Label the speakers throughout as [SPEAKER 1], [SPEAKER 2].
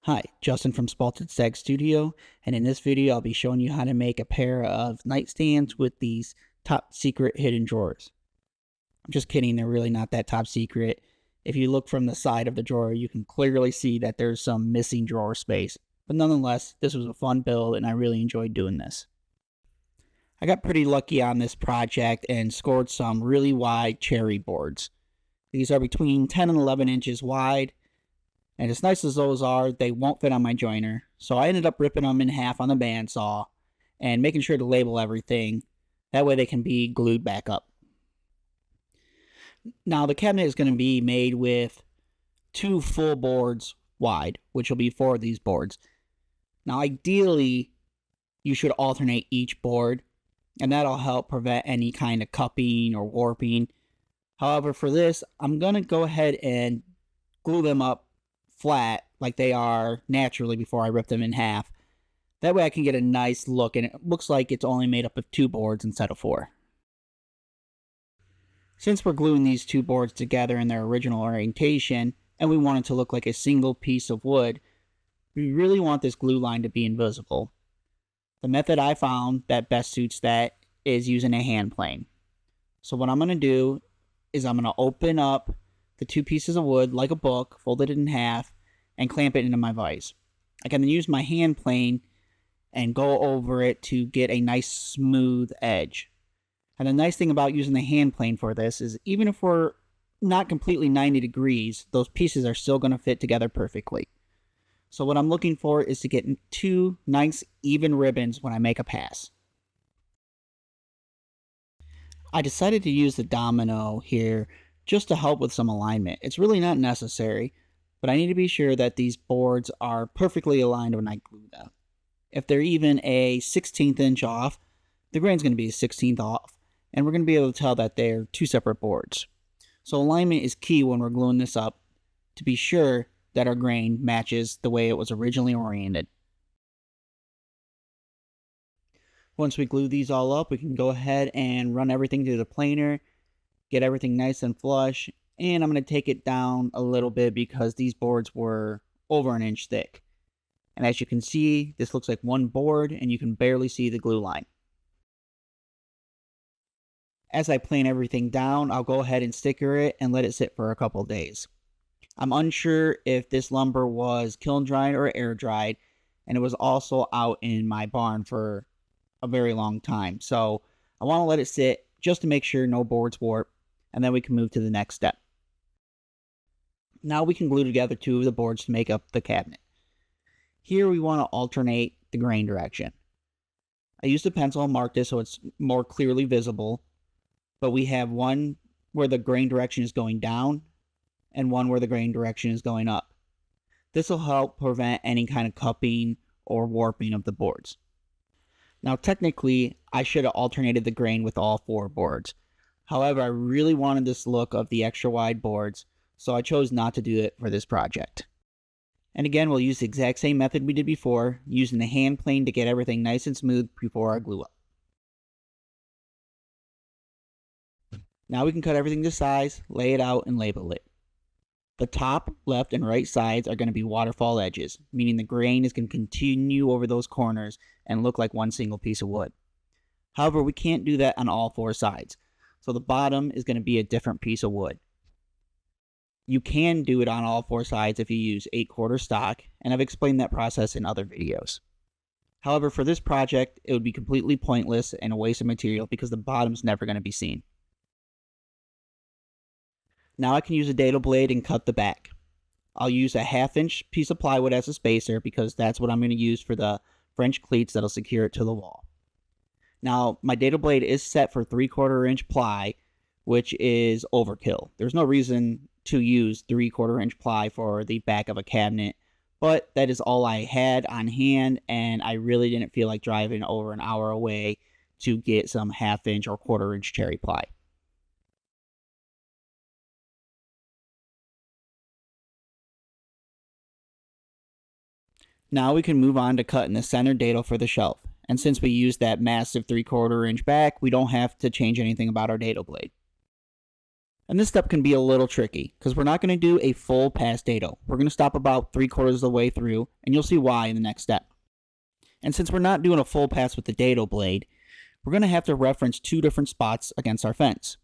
[SPEAKER 1] Hi, Justin from Spalted Stag Studio, and in this video I'll be showing you how to make a pair of nightstands with these top secret hidden drawers. I'm just kidding, they're really not that top secret. If you look from the side of the drawer, you can clearly see that there's some missing drawer space. But nonetheless, this was a fun build and I really enjoyed doing this. I got pretty lucky on this project and scored some really wide cherry boards. These are between 10 and 11 inches wide. And as nice as those are, they won't fit on my joiner. So I ended up ripping them in half on the bandsaw and making sure to label everything. That way they can be glued back up. Now the cabinet is going to be made with 2 full boards wide, which will be 4 of these boards. Now ideally, you should alternate each board, and that'll help prevent any kind of cupping or warping. However, for this, I'm going to go ahead and glue them up flat like they are naturally before I rip them in half. That way I can get a nice look and it looks like it's only made up of 2 boards instead of 4. Since we're gluing these 2 boards together in their original orientation and we want it to look like a single piece of wood, we really want this glue line to be invisible. The method I found that best suits that is using a hand plane. So what I'm going to do is I'm going to open up the 2 pieces of wood like a book, fold it in half, and clamp it into my vise. I can then use my hand plane and go over it to get a nice smooth edge. And the nice thing about using the hand plane for this is even if we're not completely 90 degrees, those pieces are still going to fit together perfectly. So what I'm looking for is to get 2 nice even ribbons when I make a pass. I decided to use the domino here just to help with some alignment. It's really not necessary, but I need to be sure that these boards are perfectly aligned when I glue them. If they're even a 1/16 inch off, the grain's going to be a 1/16 off, and we're going to be able to tell that they're 2 separate boards. So alignment is key when we're gluing this up to be sure that our grain matches the way it was originally oriented. Once we glue these all up, we can go ahead and run everything through the planer, get everything nice and flush, and I'm going to take it down a little bit because these boards were over 1 inch thick. And as you can see, this looks like one board and you can barely see the glue line. As I plane everything down, I'll go ahead and sticker it and let it sit for a couple days. I'm unsure if this lumber was kiln dried or air dried, and it was also out in my barn for a very long time. So I want to let it sit just to make sure no boards warp, and then we can move to the next step. Now we can glue together 2 of the boards to make up the cabinet. Here we want to alternate the grain direction. I used a pencil and marked this so it's more clearly visible, but we have one where the grain direction is going down and one where the grain direction is going up. This will help prevent any kind of cupping or warping of the boards. Now technically, I should have alternated the grain with all 4 boards. However, I really wanted this look of the extra wide boards, so I chose not to do it for this project. And again, we'll use the exact same method we did before, using the hand plane to get everything nice and smooth before I glue up. Now we can cut everything to size, lay it out, and label it. The top, left, and right sides are going to be waterfall edges, meaning the grain is going to continue over those corners and look like one single piece of wood. However, we can't do that on all 4 sides, so the bottom is going to be a different piece of wood. You can do it on all 4 sides if you use 8/4 stock, and I've explained that process in other videos. However, for this project, it would be completely pointless and a waste of material because the bottom's never going to be seen. Now I can use a dado blade and cut the back. I'll use a 1/2 inch piece of plywood as a spacer because that's what I'm going to use for the French cleats that'll secure it to the wall. Now my dado blade is set for 3/4 inch ply, which is overkill. There's no reason to use 3/4 inch ply for the back of a cabinet, but that is all I had on hand and I really didn't feel like driving over an hour away to get some 1/2 inch or 1/4 inch cherry ply. Now we can move on to cutting the center dado for the shelf. And since we used that massive 3/4 inch back, we don't have to change anything about our dado blade. And this step can be a little tricky because we're not going to do a full pass dado. We're going to stop about 3/4 of the way through, and you'll see why in the next step. And since we're not doing a full pass with the dado blade, we're going to have to reference 2 different spots against our fence.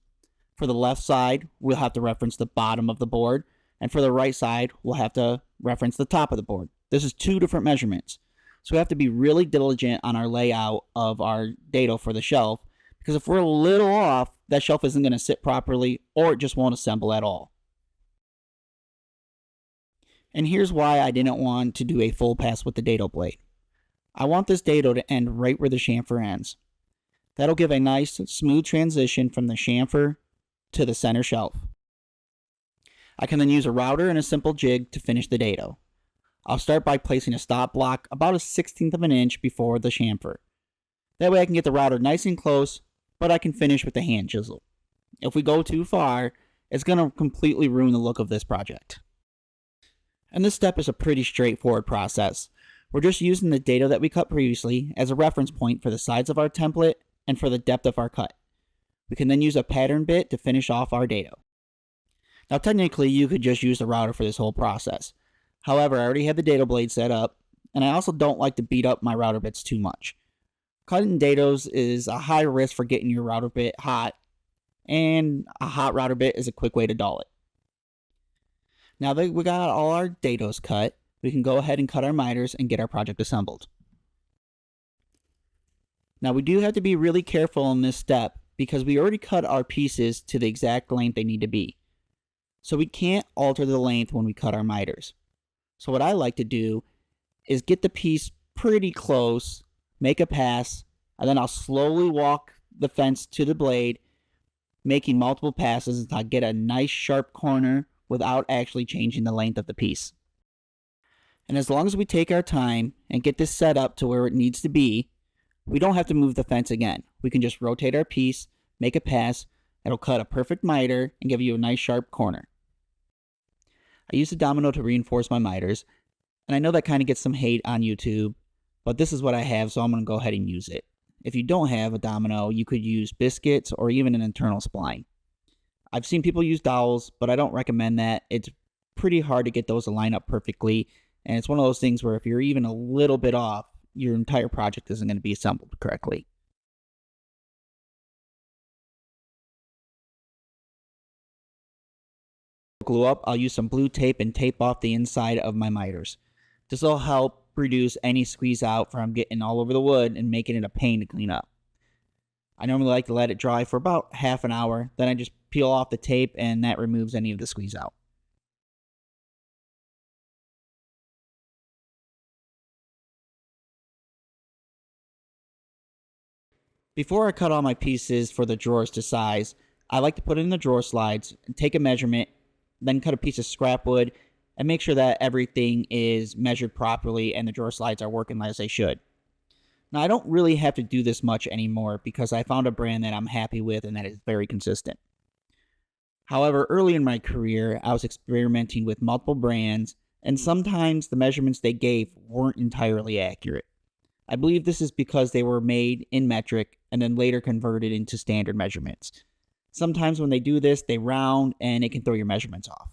[SPEAKER 1] For the left side, we'll have to reference the bottom of the board, and for the right side, we'll have to reference the top of the board. This is 2 different measurements. So we have to be really diligent on our layout of our dado for the shelf, because if we're a little off, that shelf isn't going to sit properly or it just won't assemble at all. And here's why I didn't want to do a full pass with the dado blade. I want this dado to end right where the chamfer ends. That'll give a nice smooth transition from the chamfer to the center shelf. I can then use a router and a simple jig to finish the dado. I'll start by placing a stop block about a 1/16 of an inch before the chamfer. That way I can get the router nice and close, but I can finish with the hand chisel. If we go too far, it's going to completely ruin the look of this project. And this step is a pretty straightforward process. We're just using the dado that we cut previously as a reference point for the sides of our template and for the depth of our cut. We can then use a pattern bit to finish off our dado. Now technically you could just use the router for this whole process. However, I already have the dado blade set up, and I also don't like to beat up my router bits too much. Cutting dados is a high risk for getting your router bit hot, and a hot router bit is a quick way to dull it. Now that we got all our dados cut, we can go ahead and cut our miters and get our project assembled. Now we do have to be really careful in this step because we already cut our pieces to the exact length they need to be. So we can't alter the length when we cut our miters. So what I like to do is get the piece pretty close, make a pass, and then I'll slowly walk the fence to the blade, making multiple passes until I get a nice sharp corner without actually changing the length of the piece. And as long as we take our time and get this set up to where it needs to be, we don't have to move the fence again. We can just rotate our piece, make a pass, it'll cut a perfect miter and give you a nice sharp corner. I use a domino to reinforce my miters, and I know that kind of gets some hate on YouTube, but this is what I have, so I'm going to go ahead and use it. If you don't have a domino, you could use biscuits or even an internal spline. I've seen people use dowels, but I don't recommend that. It's pretty hard to get those to line up perfectly, and it's one of those things where if you're even a little bit off, your entire project isn't going to be assembled correctly. Glue up, I'll use some blue tape and tape off the inside of my miters. This will help reduce any squeeze out from getting all over the wood and making it a pain to clean up. I normally like to let it dry for about half an hour, then I just peel off the tape and that removes any of the squeeze out. Before I cut all my pieces for the drawers to size, I like to put it in the drawer slides and take a measurement, then cut a piece of scrap wood and make sure that everything is measured properly and the drawer slides are working as they should. Now I don't really have to do this much anymore because I found a brand that I'm happy with and that is very consistent. However, early in my career, I was experimenting with multiple brands and sometimes the measurements they gave weren't entirely accurate. I believe this is because they were made in metric and then later converted into standard measurements. Sometimes when they do this, they round and it can throw your measurements off.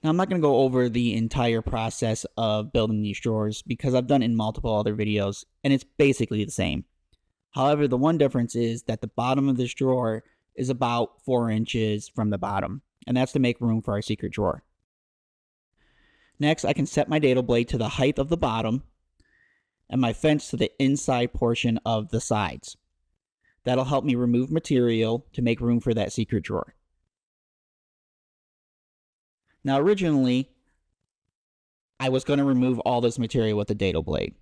[SPEAKER 1] Now I'm not going to go over the entire process of building these drawers because I've done it in multiple other videos and it's basically the same. However, the one difference is that the bottom of this drawer is about 4 inches from the bottom, and that's to make room for our secret drawer. Next, I can set my dado blade to the height of the bottom and my fence to the inside portion of the sides. That'll help me remove material to make room for that secret drawer. Now originally, I was going to remove all this material with the dado blade.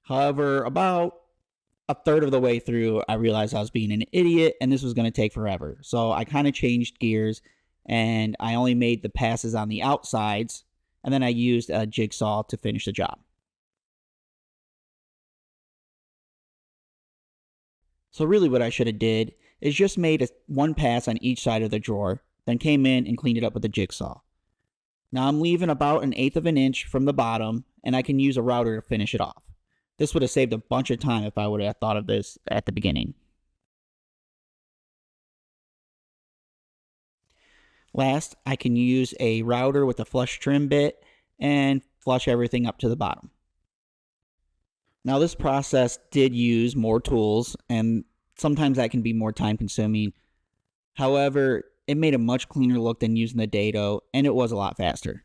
[SPEAKER 1] However, about a third of the way through, I realized I was being an idiot and this was going to take forever. So I kind of changed gears and I only made the passes on the outsides and then I used a jigsaw to finish the job. So really what I should have did is just made one pass on each side of the drawer, then came in and cleaned it up with a jigsaw. Now I'm leaving about 1/8 of an inch from the bottom and I can use a router to finish it off. This would have saved a bunch of time if I would have thought of this at the beginning. Last, I can use a router with a flush trim bit and flush everything up to the bottom. Now, this process did use more tools, and sometimes that can be more time consuming. However, it made a much cleaner look than using the dado, and it was a lot faster.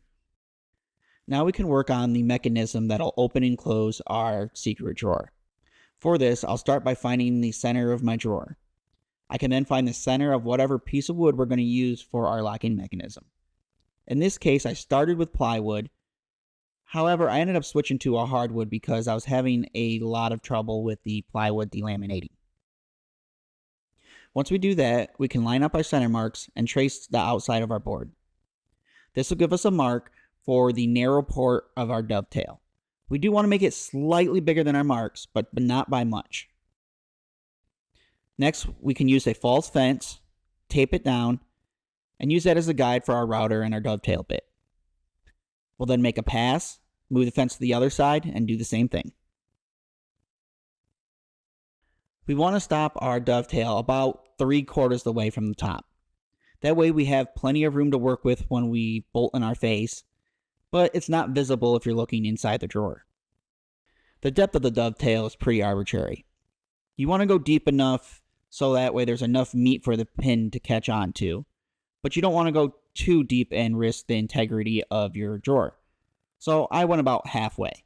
[SPEAKER 1] Now we can work on the mechanism that'll open and close our secret drawer. For this, I'll start by finding the center of my drawer. I can then find the center of whatever piece of wood we're going to use for our locking mechanism. In this case, I started with plywood. However, I ended up switching to a hardwood because I was having a lot of trouble with the plywood delaminating. Once we do that, we can line up our center marks and trace the outside of our board. This will give us a mark for the narrow port of our dovetail. We do want to make it slightly bigger than our marks, but not by much. Next, we can use a false fence, tape it down, and use that as a guide for our router and our dovetail bit. We'll then make a pass, move the fence to the other side, and do the same thing. We want to stop our dovetail about 3/4 the way from the top. That way we have plenty of room to work with when we bolt in our face, but it's not visible if you're looking inside the drawer. The depth of the dovetail is pretty arbitrary. You want to go deep enough so that way there's enough meat for the pin to catch on to, but you don't want to go too deep and risk the integrity of your drawer. So I went about halfway.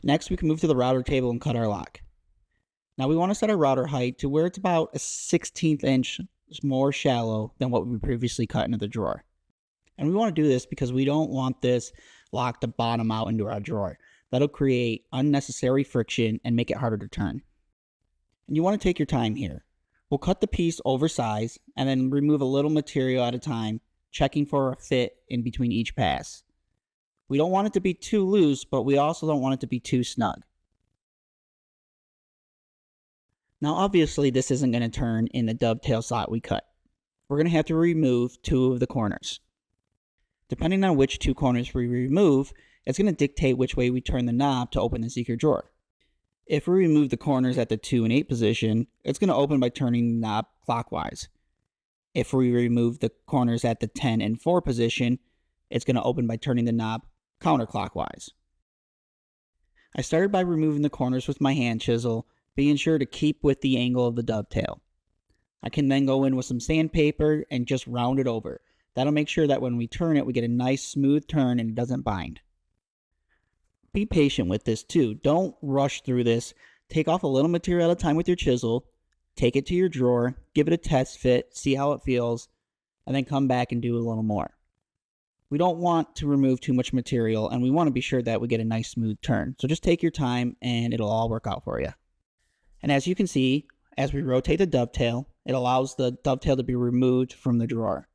[SPEAKER 1] Next, we can move to the router table and cut our lock. Now we want to set our router height to where it's about a 1/16 inch more shallow than what we previously cut into the drawer. And we want to do this because we don't want this lock to bottom out into our drawer. That'll create unnecessary friction and make it harder to turn. And you want to take your time here. We'll cut the piece oversized and then remove a little material at a time, checking for a fit in between each pass. We don't want it to be too loose, but we also don't want it to be too snug. Now obviously this isn't going to turn in the dovetail slot we cut. We're going to have to remove 2 of the corners. Depending on which 2 corners we remove, it's going to dictate which way we turn the knob to open the secret drawer. If we remove the corners at the 2 and 8 position, it's going to open by turning the knob clockwise. If we remove the corners at the 10 and 4 position, it's going to open by turning the knob counterclockwise. I started by removing the corners with my hand chisel, being sure to keep with the angle of the dovetail. I can then go in with some sandpaper and just round it over. That'll make sure that when we turn it, we get a nice smooth turn and it doesn't bind. Be patient with this too. Don't rush through this. Take off a little material at a time with your chisel, take it to your drawer, give it a test fit, see how it feels, and then come back and do a little more. We don't want to remove too much material, and we want to be sure that we get a nice smooth turn. So just take your time and it'll all work out for you. And as you can see, as we rotate the dovetail, it allows the dovetail to be removed from the drawer.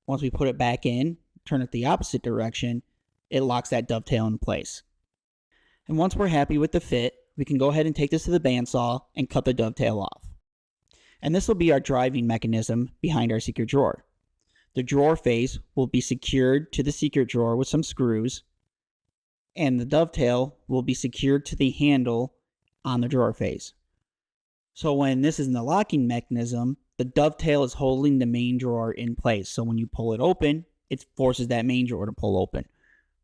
[SPEAKER 1] Once we put it back in, turn it the opposite direction, it locks that dovetail in place. And once we're happy with the fit, we can go ahead and take this to the bandsaw and cut the dovetail off. And this will be our driving mechanism behind our secret drawer. The drawer face will be secured to the secret drawer with some screws, and the dovetail will be secured to the handle on the drawer face. So when this is in the locking mechanism, the dovetail is holding the main drawer in place. So when you pull it open, it forces that main drawer to pull open.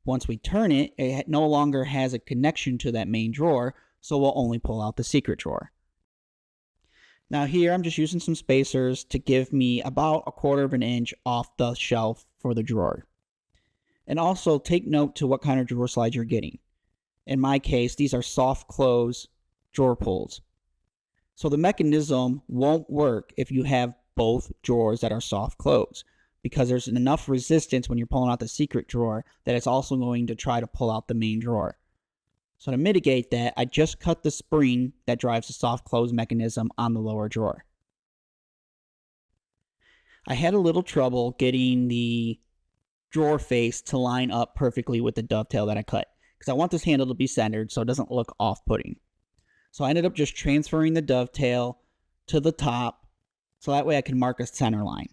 [SPEAKER 1] Once we turn it, it no longer has a connection to that main drawer, so we'll only pull out the secret drawer. Now here I'm just using some spacers to give me about 1/4 inch off the shelf for the drawer. And also take note to what kind of drawer slide you're getting. In my case, these are soft close drawer pulls. So the mechanism won't work if you have both drawers that are soft close, because there's enough resistance when you're pulling out the secret drawer that it's also going to try to pull out the main drawer. So to mitigate that, I just cut the spring that drives the soft close mechanism on the lower drawer. I had a little trouble getting the drawer face to line up perfectly with the dovetail that I cut, because I want this handle to be centered so it doesn't look off-putting. So I ended up just transferring the dovetail to the top so that way I can mark a center line.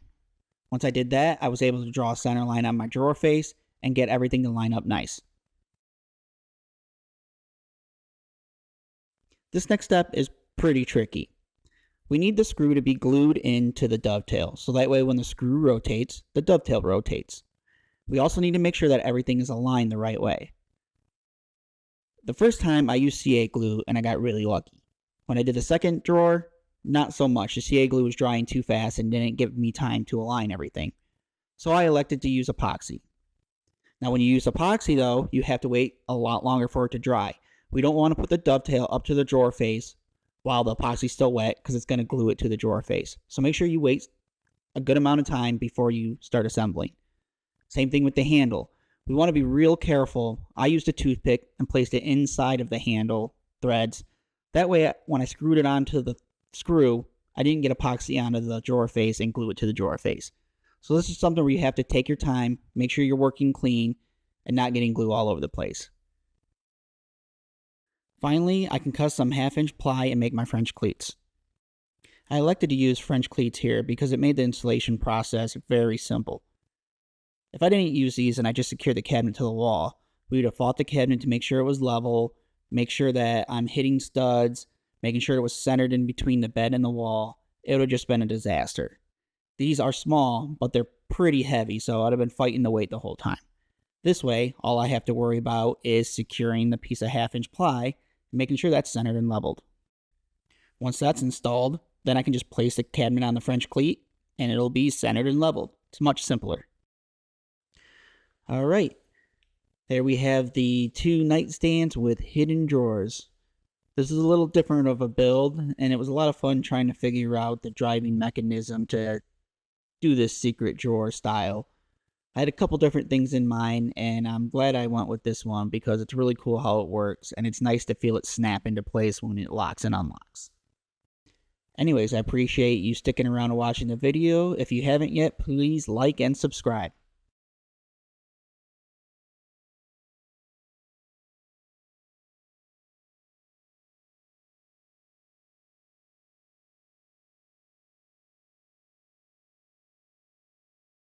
[SPEAKER 1] Once I did that, I was able to draw a center line on my drawer face and get everything to line up nice. This next step is pretty tricky. We need the screw to be glued into the dovetail, so that way when the screw rotates, the dovetail rotates. We also need to make sure that everything is aligned the right way. The first time I used CA glue and I got really lucky. When I did the second drawer, not so much. The CA glue was drying too fast and didn't give me time to align everything. So I elected to use epoxy. Now when you use epoxy though, you have to wait a lot longer for it to dry. We don't want to put the dovetail up to the drawer face while the epoxy's still wet because it's going to glue it to the drawer face. So make sure you wait a good amount of time before you start assembling. Same thing with the handle. We want to be real careful. I used a toothpick and placed it inside of the handle threads. That way when I screwed it onto the screw, I didn't get epoxy onto the drawer face and glue it to the drawer face. So this is something where you have to take your time, make sure you're working clean, and not getting glue all over the place. Finally, I can cut some 1/2-inch ply and make my French cleats. I elected to use French cleats here because it made the installation process very simple. If I didn't use these and I just secured the cabinet to the wall, we would have fought the cabinet to make sure it was level, make sure that I'm hitting studs, making sure it was centered in between the bed and the wall. It would have just been a disaster. These are small, but they're pretty heavy, so I'd have been fighting the weight the whole time. This way, all I have to worry about is securing the piece of 1/2-inch ply and making sure that's centered and leveled. Once that's installed, then I can just place the cabinet on the French cleat and it'll be centered and leveled. It's much simpler. Alright, there we have the 2 nightstands with hidden drawers. This is a little different of a build, and it was a lot of fun trying to figure out the driving mechanism to do this secret drawer style. I had a couple different things in mind, and I'm glad I went with this one because it's really cool how it works, and it's nice to feel it snap into place when it locks and unlocks. Anyways, I appreciate you sticking around and watching the video. If you haven't yet, please like and subscribe.